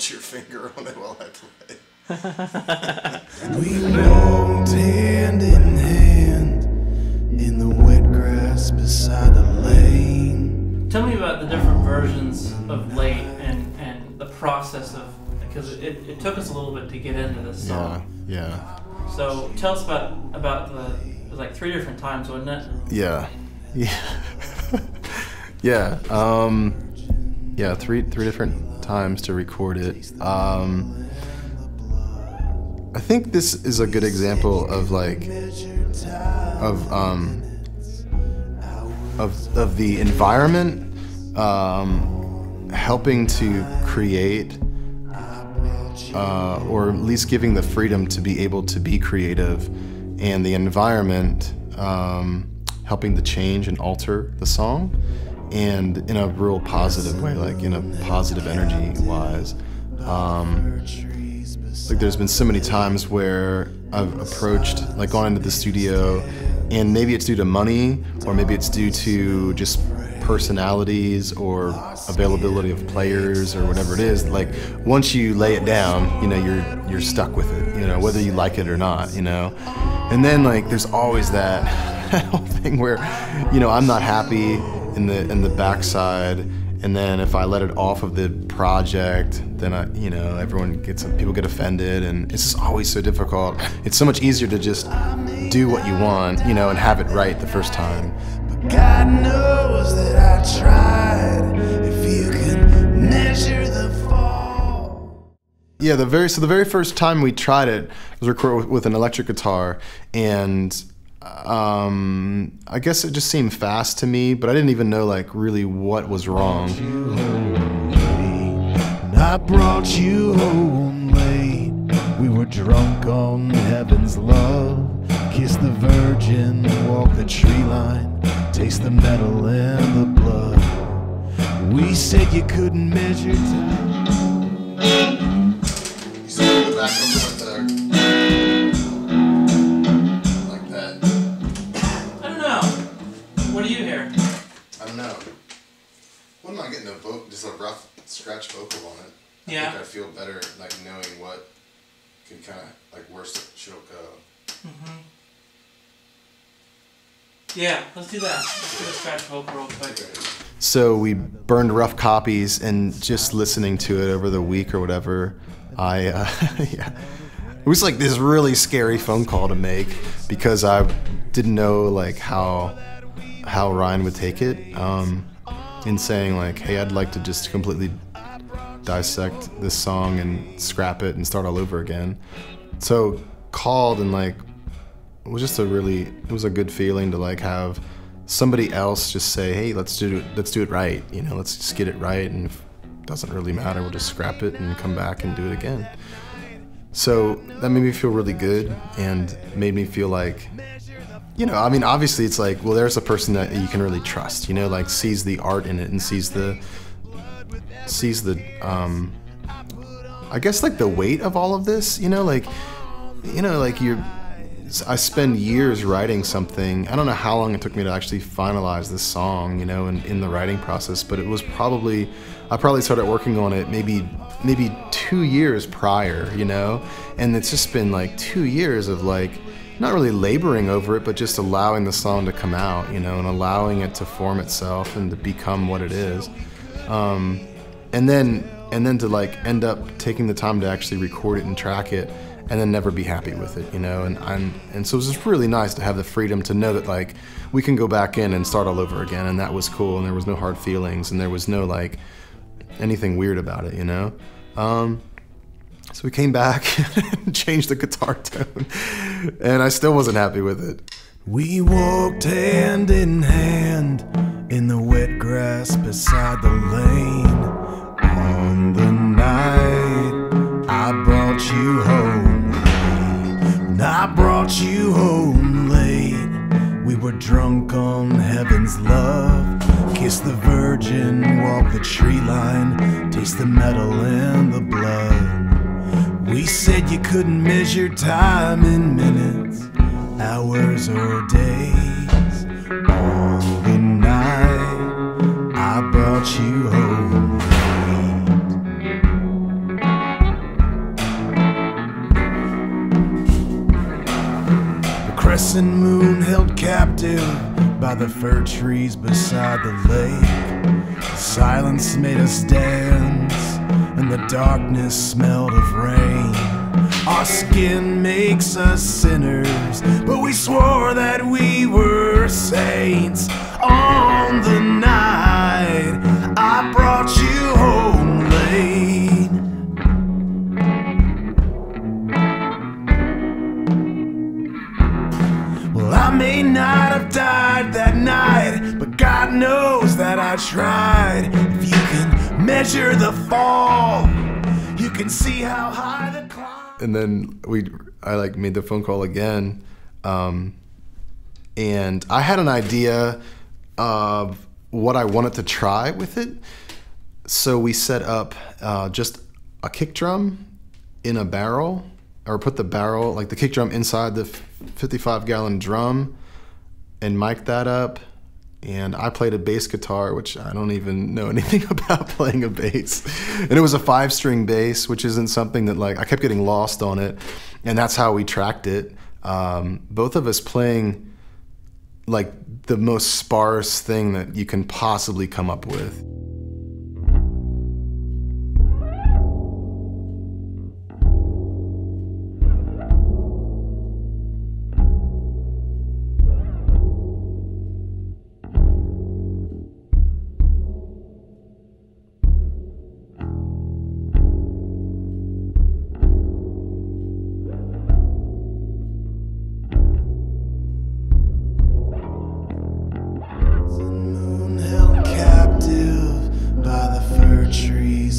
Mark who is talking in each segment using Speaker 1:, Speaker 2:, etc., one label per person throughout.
Speaker 1: put your finger on it while I play.
Speaker 2: We walked hand in hand in the wet grass beside the lane.
Speaker 3: Tell me about the different versions of Late and the process of, because it took us a little bit to get into this song.
Speaker 1: Yeah.
Speaker 3: So tell us about it was like 3 different times, wasn't it?
Speaker 1: Yeah. Three different times to record it. I think this is a good example of of the environment helping to create, or at least giving the freedom to be able to be creative, and the environment helping to change and alter the song, and in a real positive way, like in a positive energy wise. Like there's been so many times where I've approached, like gone into the studio, and maybe it's due to money, or maybe it's due to just personalities or availability of players or whatever it is. Like once you lay it down, you know, you're stuck with it, you know, whether you like it or not, you know. And then like there's always that whole thing where, you know, I'm not happy in the backside, and then if I let it off of the project, then people get offended, and it's just always so difficult. It's so much easier to just do what you want, you know, and have it right the first time.
Speaker 2: But God knows that I tried. If you can measure the fall.
Speaker 1: Yeah, the very first time we tried it was recorded with an electric guitar, and I guess it just seemed fast to me, but I didn't even know like really what was wrong.
Speaker 2: I brought you home late. We were drunk on heaven's love. Kiss the virgin, walk the tree line, taste the metal and the blood. We said you couldn't measure time.
Speaker 1: You said go back over with there. Like that.
Speaker 3: I don't know. What do you hear?
Speaker 1: I don't know. What am I getting just a rough scratch vocal on it?
Speaker 3: Yeah.
Speaker 1: I think I feel better like knowing what can kind of like where she'll go.
Speaker 3: Mm-hmm. Yeah, let's do that. Let's do a scratch vocal real quick.
Speaker 1: So we burned rough copies, and just listening to it over the week or whatever, it was like this really scary phone call to make, because I didn't know like how Ryan would take it, in saying like, hey, I'd like to just completely dissect this song and scrap it and start all over again. So called, and like it was a good feeling to like have somebody else just say, hey, let's do it right, you know, let's just get it right, and if it doesn't really matter, we'll just scrap it and come back and do it again. So that made me feel really good, and made me feel like, you know, I mean, obviously it's like, well, there's a person that you can really trust, you know, like sees the art in it and sees the I guess like the weight of all of this, you know, like I spend years writing something. I don't know how long it took me to actually finalize this song, you know, in the writing process, but it was I probably started working on it maybe 2 years prior, you know, and it's just been like 2 years of like not really laboring over it, but just allowing the song to come out, you know, and allowing it to form itself and to become what it is. And then to like end up taking the time to actually record it and track it, and then never be happy with it, you know, and so it was just really nice to have the freedom to know that like we can go back in and start all over again, and that was cool, and there was no hard feelings, and there was no like anything weird about it, you know. So we came back and changed the guitar tone, and I still wasn't happy with it.
Speaker 2: We walked hand in hand in the wet grass beside the lane. On the night I brought you home late. When I brought you home late, we were drunk on heaven's love. Kiss the virgin, walk the tree line, taste the metal and the blood. We said you couldn't measure time in minutes, hours or days. On the night I brought you home late. crescent moon held captive by the fir trees beside the lake. The silence made us dance, and the darkness smelled of rain. Our skin makes us sinners, but we swore that we were saints. On the night I brought you home late. Well, I may not have died that night, but God knows that I tried. If you can measure the fall, you can see how high the climb.
Speaker 1: And then I like made the phone call again, and I had an idea of what I wanted to try with it. So we set up just a kick drum in a barrel, or put the barrel, like the kick drum, inside the 55-gallon drum, and mic'd that up. And I played a bass guitar, which I don't even know anything about playing a bass. And it was a 5-string bass, which isn't something that, like, I kept getting lost on it. And that's how we tracked it. Both of us playing like the most sparse thing that you can possibly come up with.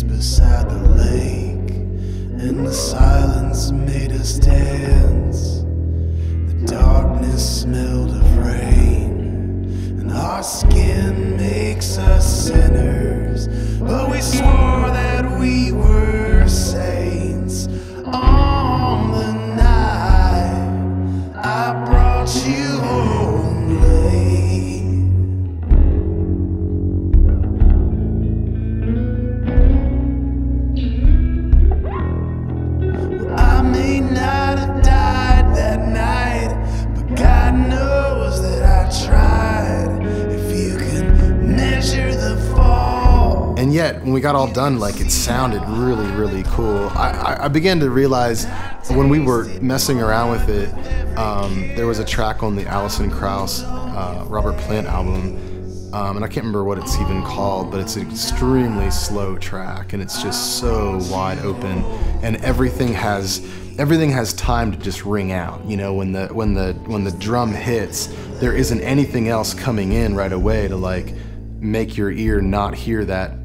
Speaker 2: Beside the lake, and the silence made us dance. The darkness smelled of rain, and our skin makes us sinners, but we swore that we were saints. On the night I brought you home late.
Speaker 1: And yet, when we got all done, like, it sounded really, really cool. I began to realize when we were messing around with it, there was a track on the Alison Krauss, Robert Plant album, and I can't remember what it's even called, but it's an extremely slow track, and it's just so wide open, and everything has time to just ring out. You know, when the drum hits, there isn't anything else coming in right away to, like, make your ear not hear that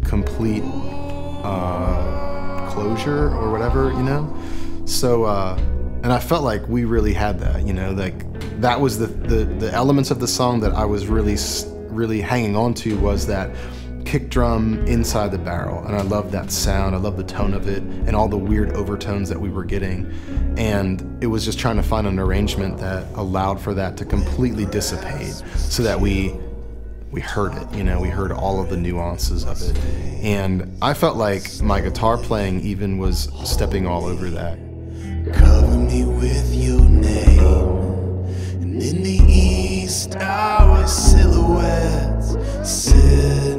Speaker 1: complete closure or whatever, you know? So, and I felt like we really had that, you know, like that was the elements of the song that I was really hanging on to, was that kick drum inside the barrel. And I love that sound, I love the tone of it, and all the weird overtones that we were getting. And it was just trying to find an arrangement that allowed for that to completely dissipate, so that we heard it, you know, we heard all of the nuances of it. And I felt like my guitar playing even was stepping all over that.
Speaker 2: Cover me with your name, and in the east our silhouettes sit